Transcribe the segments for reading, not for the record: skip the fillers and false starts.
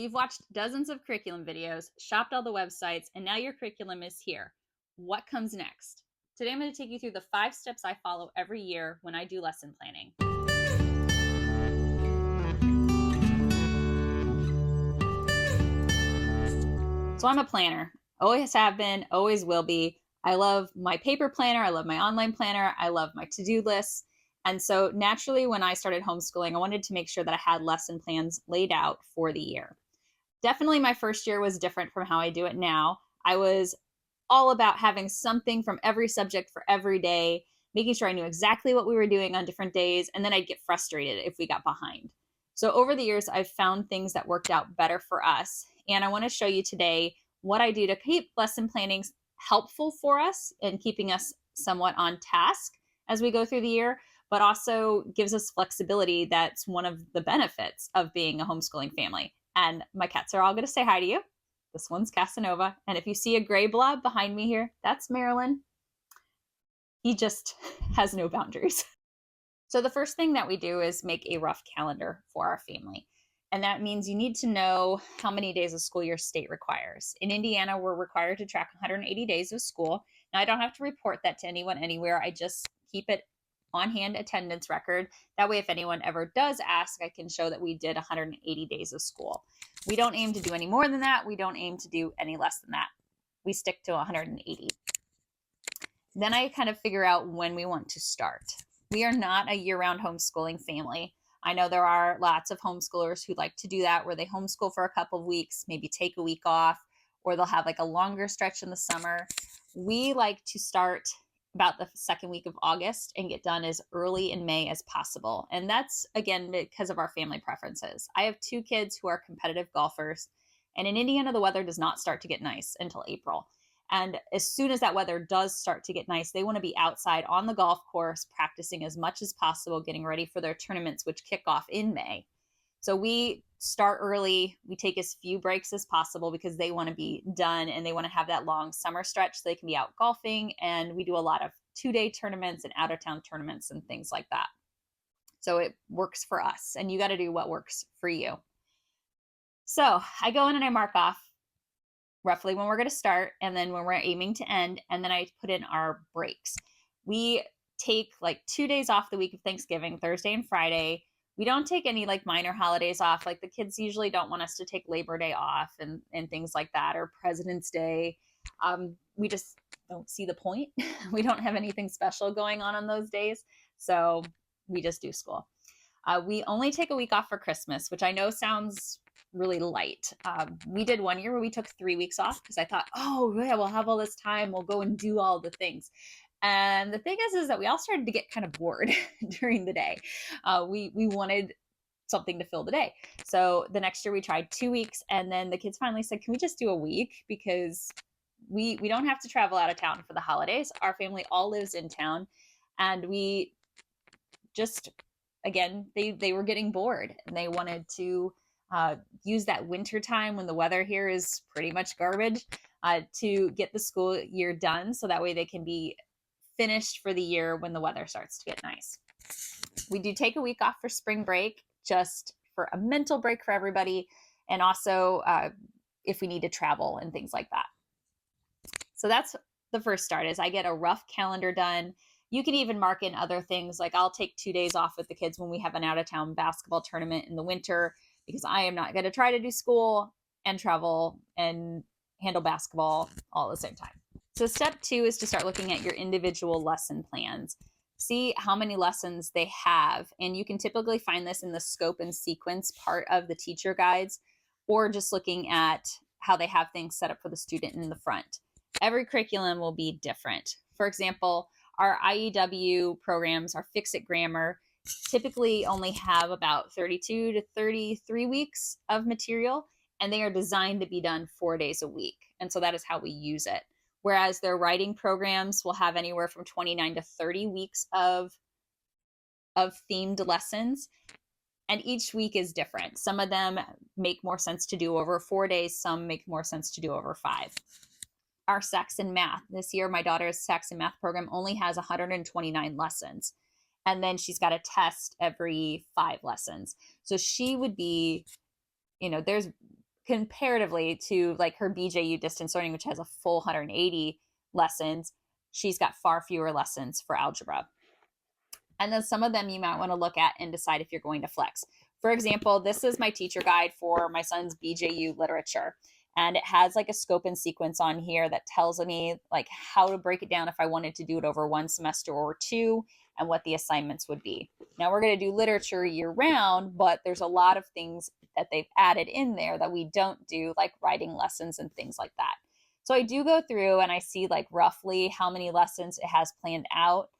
You've watched dozens of curriculum videos, shopped all the websites, and now your curriculum is here. What comes next? Today I'm going to take you through the 5 steps I follow every year when I do lesson planning. So I'm a planner. Always have been, always will be. I love my paper planner. I love my online planner. I love my to-do lists. And so naturally, when I started homeschooling, I wanted to make sure that I had lesson plans laid out for the year. Definitely my first year was different from how I do it now. I was all about having something from every subject for every day, making sure I knew exactly what we were doing on different days, and then I'd get frustrated if we got behind. So over the years, I've found things that worked out better for us. And I want to show you today what I do to keep lesson planning helpful for us and keeping us somewhat on task as we go through the year, but also gives us flexibility. That's one of the benefits of being a homeschooling family. And my cats are all going to say hi to you. This one's Casanova. And if you see a gray blob behind me here, that's Marilyn. He just has no boundaries. So the first thing that we do is make a rough calendar for our family. And that means you need to know how many days of school your state requires. In Indiana, we're required to track 180 days of school. Now, I don't have to report that to anyone anywhere. I just keep it on hand attendance record. That way, if anyone ever does ask, I can show that we did 180 days of school. We don't aim to do any more than that. We don't aim to do any less than that. We stick to 180. Then I kind of figure out when we want to start. We are not a year-round homeschooling family. I know there are lots of homeschoolers who like to do that, where they homeschool for a couple of weeks, maybe take a week off, or they'll have like a longer stretch in the summer. We like to start about the second week of August and get done as early in May as possible. And that's, again, because of our family preferences. I have 2 kids who are competitive golfers, and in Indiana, the weather does not start to get nice until April. And as soon as that weather does start to get nice, they want to be outside on the golf course, practicing as much as possible, getting ready for their tournaments, which kick off in May. So we start early. We take as few breaks as possible because they want to be done and they want to have that long summer stretch so they can be out golfing. And we do a lot of 2-day tournaments and out-of-town tournaments and things like that. So it works for us, and you got to do what works for you. So I go in and I mark off roughly when we're going to start and then when we're aiming to end, and then I put in our breaks. We take like 2 days off the week of Thanksgiving, Thursday and Friday. We don't take any like minor holidays off. Like the kids usually don't want us to take Labor Day off and things like that, or President's Day. We just don't see the point. We don't have anything special going on those days. So we just do school. We only take a week off for Christmas, which I know sounds really light. We did one year where we took 3 weeks off because I thought, oh yeah, we'll have all this time. We'll go and do all the things. And the thing is that we all started to get kind of bored during the day. We wanted something to fill the day. So the next year we tried 2 weeks, and then the kids finally said, can we just do a week? Because we don't have to travel out of town for the holidays. Our family all lives in town, and we just, again, they were getting bored and they wanted to use that winter time when the weather here is pretty much garbage to get the school year done, so that way they can be finished for the year when the weather starts to get nice. We do take a week off for spring break, just for a mental break for everybody, and also if we need to travel and things like that. So that's the first start, is I get a rough calendar done. You can even mark in other things, like I'll take 2 days off with the kids when we have an out-of-town basketball tournament in the winter, because I am not going to try to do school and travel and handle basketball all at the same time. So step 2 is to start looking at your individual lesson plans. See how many lessons they have. And you can typically find this in the scope and sequence part of the teacher guides, or just looking at how they have things set up for the student in the front. Every curriculum will be different. For example, our IEW programs, our Fix-It Grammar, typically only have about 32 to 33 weeks of material, and they are designed to be done 4 days a week. And so that is how we use it. Whereas their writing programs will have anywhere from 29 to 30 weeks of themed lessons. And each week is different. Some of them make more sense to do over 4 days. Some make more sense to do over 5. Our Saxon Math, this year, my daughter's Saxon Math program only has 129 lessons. And then she's got a test every 5 lessons. So she would be, there's comparatively to like her BJU distance learning, which has a full 180 lessons, she's got far fewer lessons for algebra. And then some of them you might want to look at and decide if you're going to flex. For example, this is my teacher guide for my son's BJU literature. And it has like a scope and sequence on here that tells me like how to break it down if I wanted to do it over one semester or two, and what the assignments would be. Now we're going to do literature year round, but there's a lot of things that they've added in there that we don't do, like writing lessons and things like that. So I do go through and I see like roughly how many lessons it has planned out,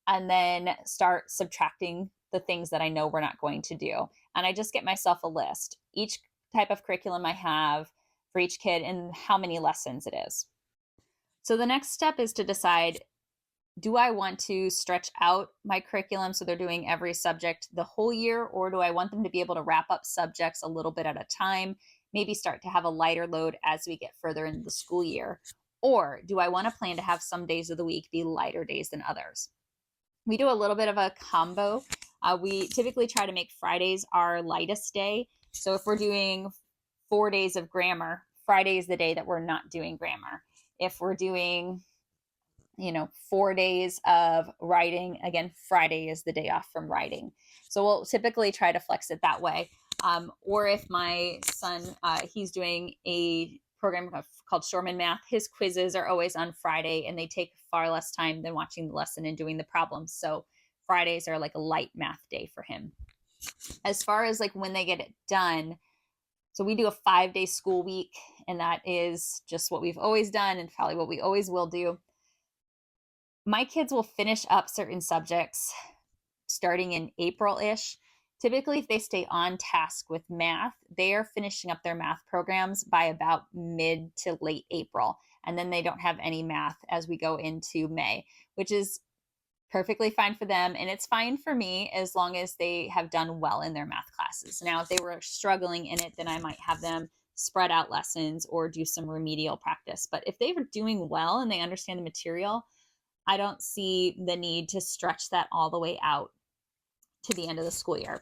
and then start subtracting the things that I know we're not going to do. And I just get myself a list, each type of curriculum I have for each kid and how many lessons it is. So the next step is to decide, do I want to stretch out my curriculum so they're doing every subject the whole year, or do I want them to be able to wrap up subjects a little bit at a time, maybe start to have a lighter load as we get further into the school year? Or do I want to plan to have some days of the week be lighter days than others? We do a little bit of a combo. We typically try to make Fridays our lightest day. So if we're doing 4 days of grammar, Friday is the day that we're not doing grammar. If we're doing 4 days of writing, again, Friday is the day off from writing. So we'll typically try to flex it that way. Or if my son, he's doing a program called Shoreman Math, his quizzes are always on Friday, and they take far less time than watching the lesson and doing the problems. So Fridays are like a light math day for him. As far as like when they get it done, so we do a 5-day school week, and that is just what we've always done and probably what we always will do. My kids will finish up certain subjects starting in April-ish. Typically, if they stay on task with math, they are finishing up their math programs by about mid to late April. And then they don't have any math as we go into May, which is perfectly fine for them. And it's fine for me as long as they have done well in their math classes. Now, if they were struggling in it, then I might have them spread out lessons or do some remedial practice. But if they were doing well and they understand the material, I don't see the need to stretch that all the way out to the end of the school year.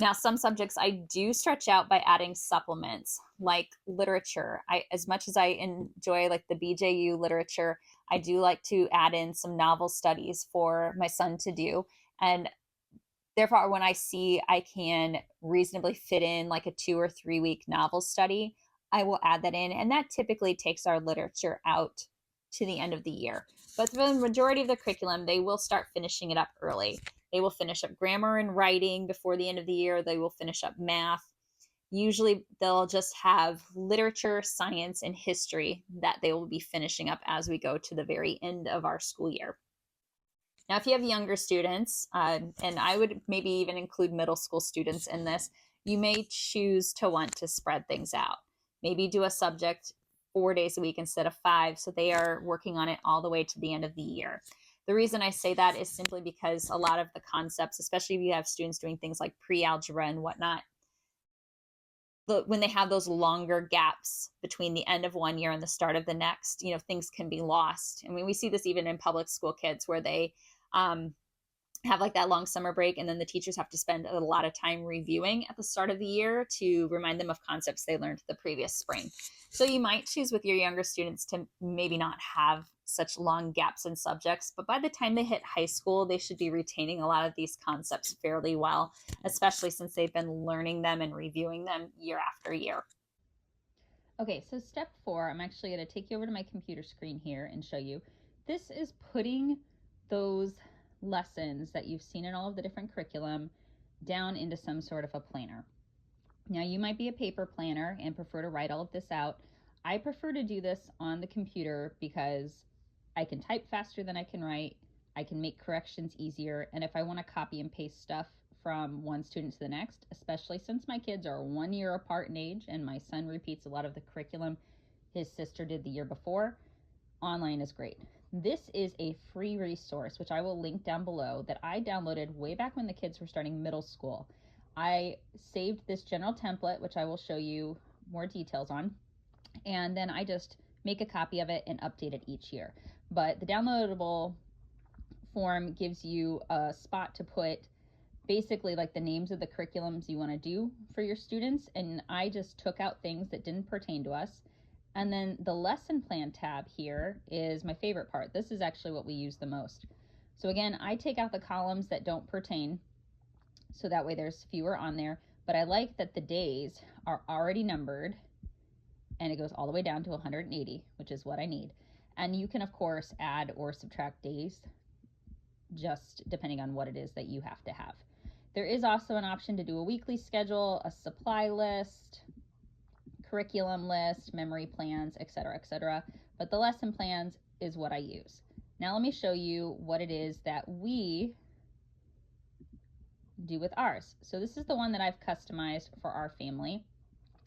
Now, some subjects I do stretch out by adding supplements, like literature. As much as I enjoy like the BJU literature, I do like to add in some novel studies for my son to do. And therefore, when I see I can reasonably fit in like a 2 or 3 week novel study, I will add that in. And that typically takes our literature out to the end of the year. But for the majority of the curriculum, they will start finishing it up early. They will finish up grammar and writing before the end of the year. They will finish up math. Usually they'll just have literature, science, and history that they will be finishing up as we go to the very end of our school year. Now, if you have younger students, and I would maybe even include middle school students in this, you may choose to want to spread things out. Maybe do a subject 4 days a week instead of 5, so they are working on it all the way to the end of the year. The reason I say that is simply because a lot of the concepts, especially if you have students doing things like pre-algebra and whatnot, when they have those longer gaps between the end of one year and the start of the next, things can be lost. I mean, we see this even in public school kids where they have like that long summer break, and then the teachers have to spend a lot of time reviewing at the start of the year to remind them of concepts they learned the previous spring. So you might choose with your younger students to maybe not have such long gaps in subjects, but by the time they hit high school, they should be retaining a lot of these concepts fairly well, especially since they've been learning them and reviewing them year after year. Okay, so step 4, I'm actually going to take you over to my computer screen here and show you. This is putting those lessons that you've seen in all of the different curriculum down into some sort of a planner. Now, you might be a paper planner and prefer to write all of this out. I prefer to do this on the computer because I can type faster than I can write. I can make corrections easier. And if I want to copy and paste stuff from one student to the next, especially since my kids are 1 year apart in age and my son repeats a lot of the curriculum his sister did the year before, online is great. This is a free resource, which I will link down below, that I downloaded way back when the kids were starting middle school. I saved this general template, which I will show you more details on, and then I just make a copy of it and update it each year. But the downloadable form gives you a spot to put basically like the names of the curriculums you want to do for your students, and I just took out things that didn't pertain to us. And then the lesson plan tab here is my favorite part. This is actually what we use the most. So again, I take out the columns that don't pertain, so that way there's fewer on there, but I like that the days are already numbered, and it goes all the way down to 180, which is what I need. And you can of course add or subtract days just depending on what it is that you have to have. There is also an option to do a weekly schedule, a supply list, curriculum list, memory plans, etc., etc. But the lesson plans is what I use. Now let me show you what it is that we do with ours. So this is the one that I've customized for our family.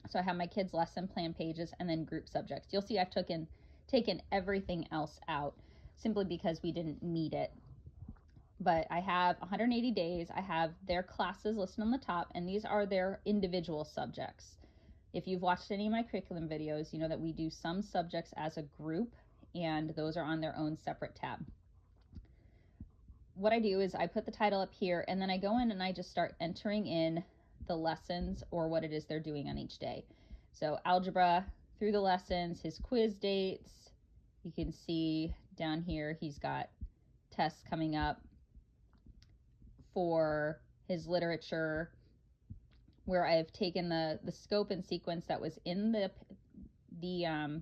So I have my kids' lesson plan pages and then group subjects. You'll see I've taken everything else out simply because we didn't need it. But I have 180 days. I have their classes listed on the top, and these are their individual subjects. If you've watched any of my curriculum videos, you know that we do some subjects as a group, and those are on their own separate tab. What I do is I put the title up here, and then I go in and I just start entering in the lessons or what it is they're doing on each day. So algebra through the lessons, his quiz dates. You can see down here he's got tests coming up for his literature, where I've taken the scope and sequence that was in the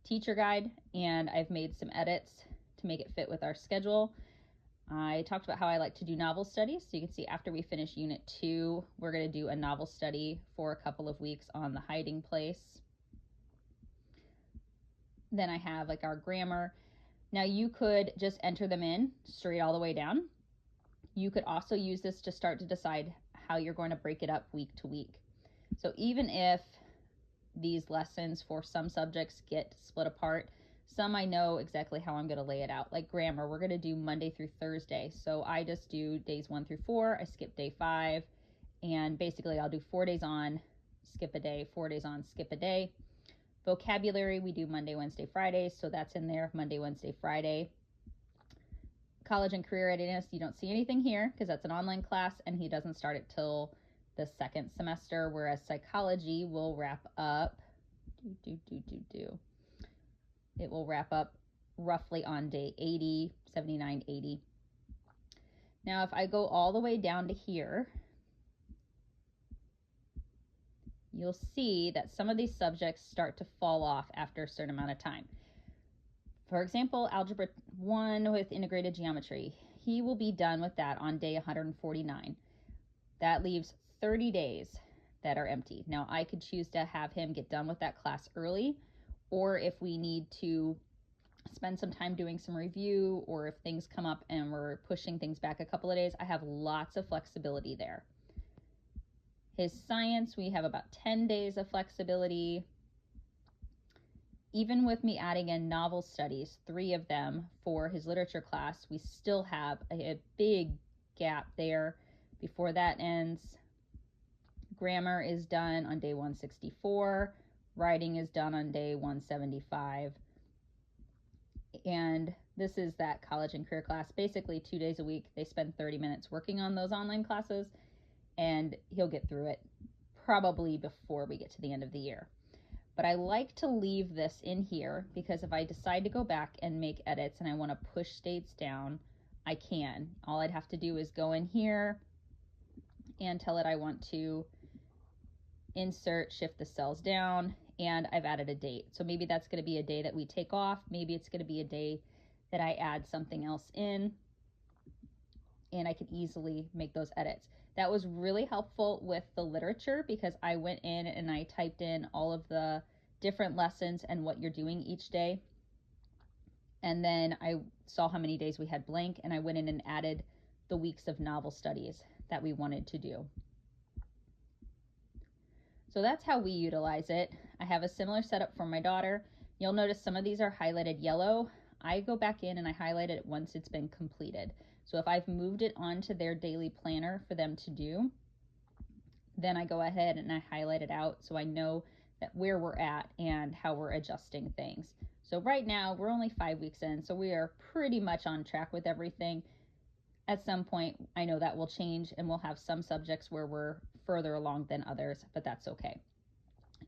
teacher guide, and I've made some edits to make it fit with our schedule. I talked about how I like to do novel studies. So you can see after we finish Unit 2, we're going to do a novel study for a couple of weeks on The Hiding Place. Then I have like our grammar. Now you could just enter them in straight all the way down. You could also use this to start to decide how you're going to break it up week to week. So even if these lessons for some subjects get split apart, some I know exactly how I'm going to lay it out. Like grammar, we're going to do Monday through Thursday. So I just do days 1 through 4. I skip day 5. And basically I'll do 4 days on, skip a day, 4 days on, skip a day. Vocabulary, we do Monday, Wednesday, Friday. So that's in there, Monday, Wednesday, Friday. College and career readiness, you don't see anything here because that's an online class and he doesn't start it till the second semester, whereas psychology will wrap up, it will wrap up roughly on day 80, 79, 80. Now, if I go all the way down to here, you'll see that some of these subjects start to fall off after a certain amount of time. For example, Algebra 1 with integrated geometry. He will be done with that on day 149. That leaves 30 days that are empty. Now, I could choose to have him get done with that class early, or if we need to spend some time doing some review, or if things come up and we're pushing things back a couple of days, I have lots of flexibility there. His science, we have about 10 days of flexibility. Even with me adding in novel studies, 3 of them for his literature class, we still have a big gap there before that ends. Grammar is done on day 164. Writing is done on day 175. And this is that college and career class, basically 2 days a week. They spend 30 minutes working on those online classes, and he'll get through it probably before we get to the end of the year. But I like to leave this in here because if I decide to go back and make edits and I want to push dates down, I can. All I'd have to do is go in here and tell it I want to insert, shift the cells down, and I've added a date. So maybe that's going to be a day that we take off. Maybe it's going to be a day that I add something else in, and I can easily make those edits. That was really helpful with the literature because I went in and I typed in all of the different lessons and what you're doing each day. And then I saw how many days we had blank, and I went in and added the weeks of novel studies that we wanted to do. So that's how we utilize it. I have a similar setup for my daughter. You'll notice some of these are highlighted yellow. I go back in and I highlight it once it's been completed. So if I've moved it onto their daily planner for them to do, then I go ahead and I highlight it out so I know that where we're at and how we're adjusting things. So right now we're only 5 weeks in, so we are pretty much on track with everything. At some point, I know that will change and we'll have some subjects where we're further along than others, but that's okay.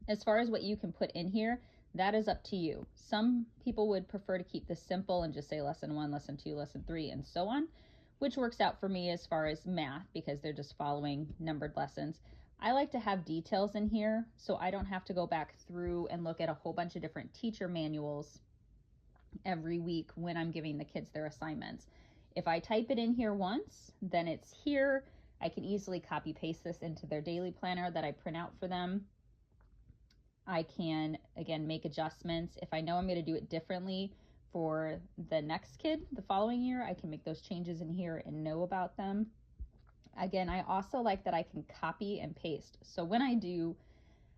As far as what you can put in here, that is up to you. Some people would prefer to keep this simple and just say lesson 1, lesson 2, lesson 3, and so on, which works out for me as far as math because they're just following numbered lessons. I like to have details in here so I don't have to go back through and look at a whole bunch of different teacher manuals every week when I'm giving the kids their assignments. If I type it in here once, then it's here. I can easily copy paste this into their daily planner that I print out for them. I can, again, make adjustments. If I know I'm going to do it differently for the next kid the following year, I can make those changes in here and know about them. Again, I also like that I can copy and paste. So when I do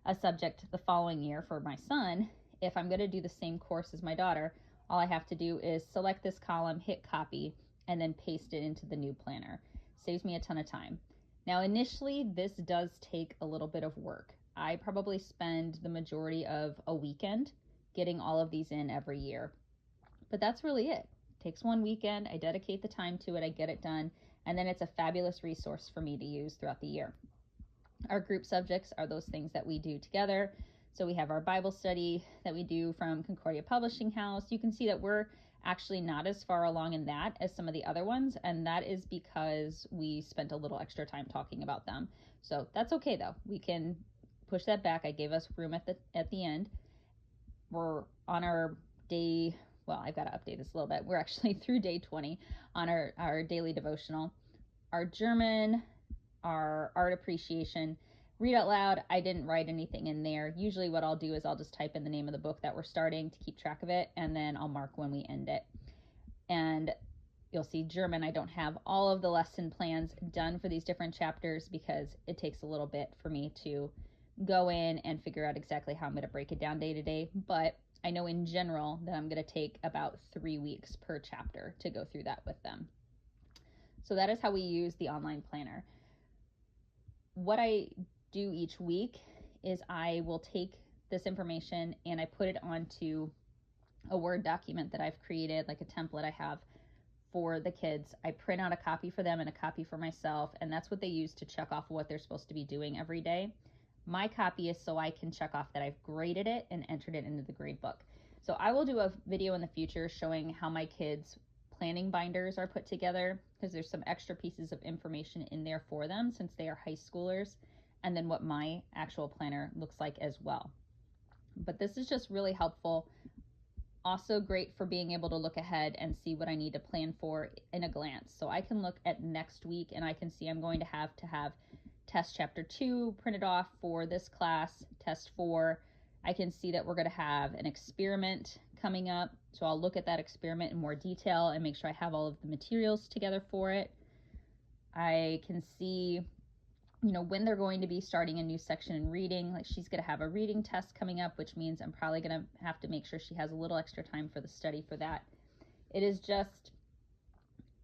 a subject the following year for my son, if I'm going to do the same course as my daughter, all I have to do is select this column, hit copy, and then paste it into the new planner. Saves me a ton of time. Now, initially, this does take a little bit of work. I probably spend the majority of a weekend getting all of these in every year. But that's really it. It takes one weekend, I dedicate the time to it, I get it done, and then it's a fabulous resource for me to use throughout the year. Our group subjects are those things that we do together. So we have our Bible study that we do from Concordia Publishing House. You can see that we're actually not as far along in that as some of the other ones, and that is because we spent a little extra time talking about them. So that's okay though. We can push that back. I gave us room at the end. We're on our day, well, I've got to update this a little bit. We're actually through day 20 on our daily devotional. Our German, our art appreciation, read out loud, I didn't write anything in there. Usually what I'll do is I'll just type in the name of the book that we're starting to keep track of it, and then I'll mark when we end it. And you'll see German, I don't have all of the lesson plans done for these different chapters because it takes a little bit for me to go in and figure out exactly how I'm going to break it down day to day. But I know in general that I'm going to take about 3 weeks per chapter to go through that with them. So that is how we use the online planner. What I do each week is I will take this information and I put it onto a Word document that I've created, like a template I have for the kids. I print out a copy for them and a copy for myself, and that's what they use to check off what they're supposed to be doing every day. My copy is so I can check off that I've graded it and entered it into the grade book. So I will do a video in the future showing how my kids' planning binders are put together, because there's some extra pieces of information in there for them since they are high schoolers, and then what my actual planner looks like as well. But this is just really helpful. Also great for being able to look ahead and see what I need to plan for in a glance. So I can look at next week and I can see I'm going to have test chapter 2 printed off for this class, test 4. I can see that we're going to have an experiment coming up. So I'll look at that experiment in more detail and make sure I have all of the materials together for it. I can see, when they're going to be starting a new section in reading. Like she's going to have a reading test coming up, which means I'm probably going to have to make sure she has a little extra time for the study for that. It is just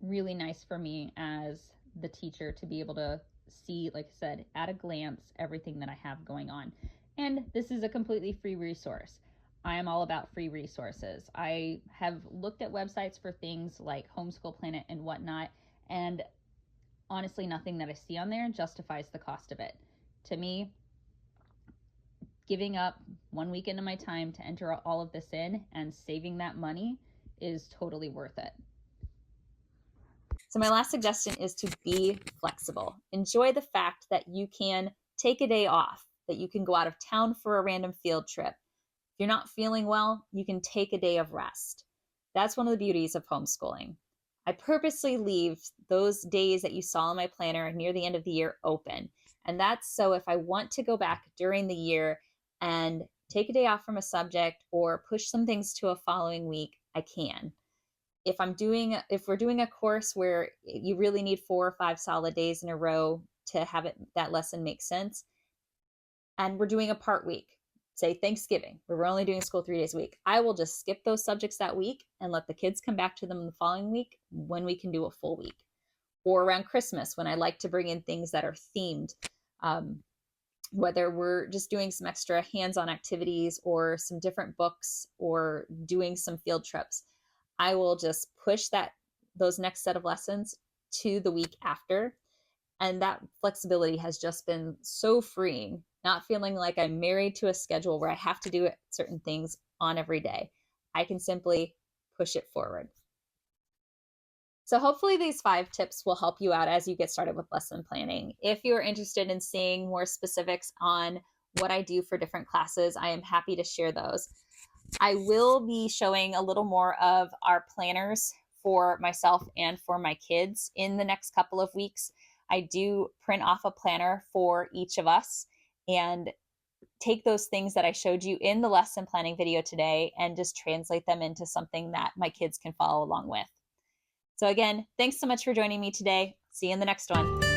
really nice for me as the teacher to be able to see, like I said, at a glance, everything that I have going on. And this is a completely free resource. I am all about free resources. I have looked at websites for things like Homeschool Planet and whatnot, and honestly, nothing that I see on there justifies the cost of it. To me, giving up 1 weekend of my time to enter all of this in and saving that money is totally worth it. So my last suggestion is to be flexible. Enjoy the fact that you can take a day off, that you can go out of town for a random field trip. If you're not feeling well, you can take a day of rest. That's one of the beauties of homeschooling. I purposely leave those days that you saw in my planner near the end of the year open. And that's so if I want to go back during the year and take a day off from a subject or push some things to a following week, I can. If we're doing a course where you really need 4 or 5 solid days in a row to have that lesson make sense, and we're doing a part week, say Thanksgiving, where we're only doing school 3 days a week, I will just skip those subjects that week and let the kids come back to them the following week when we can do a full week. Or around Christmas, when I like to bring in things that are themed, whether we're just doing some extra hands-on activities or some different books or doing some field trips, I will just push those next set of lessons to the week after. And that flexibility has just been so freeing, not feeling like I'm married to a schedule where I have to do certain things on every day. I can simply push it forward. So hopefully these 5 tips will help you out as you get started with lesson planning. If you're interested in seeing more specifics on what I do for different classes, I am happy to share those. I will be showing a little more of our planners for myself and for my kids in the next couple of weeks. I do print off a planner for each of us and take those things that I showed you in the lesson planning video today and just translate them into something that my kids can follow along with. So again, thanks so much for joining me today. See you in the next one.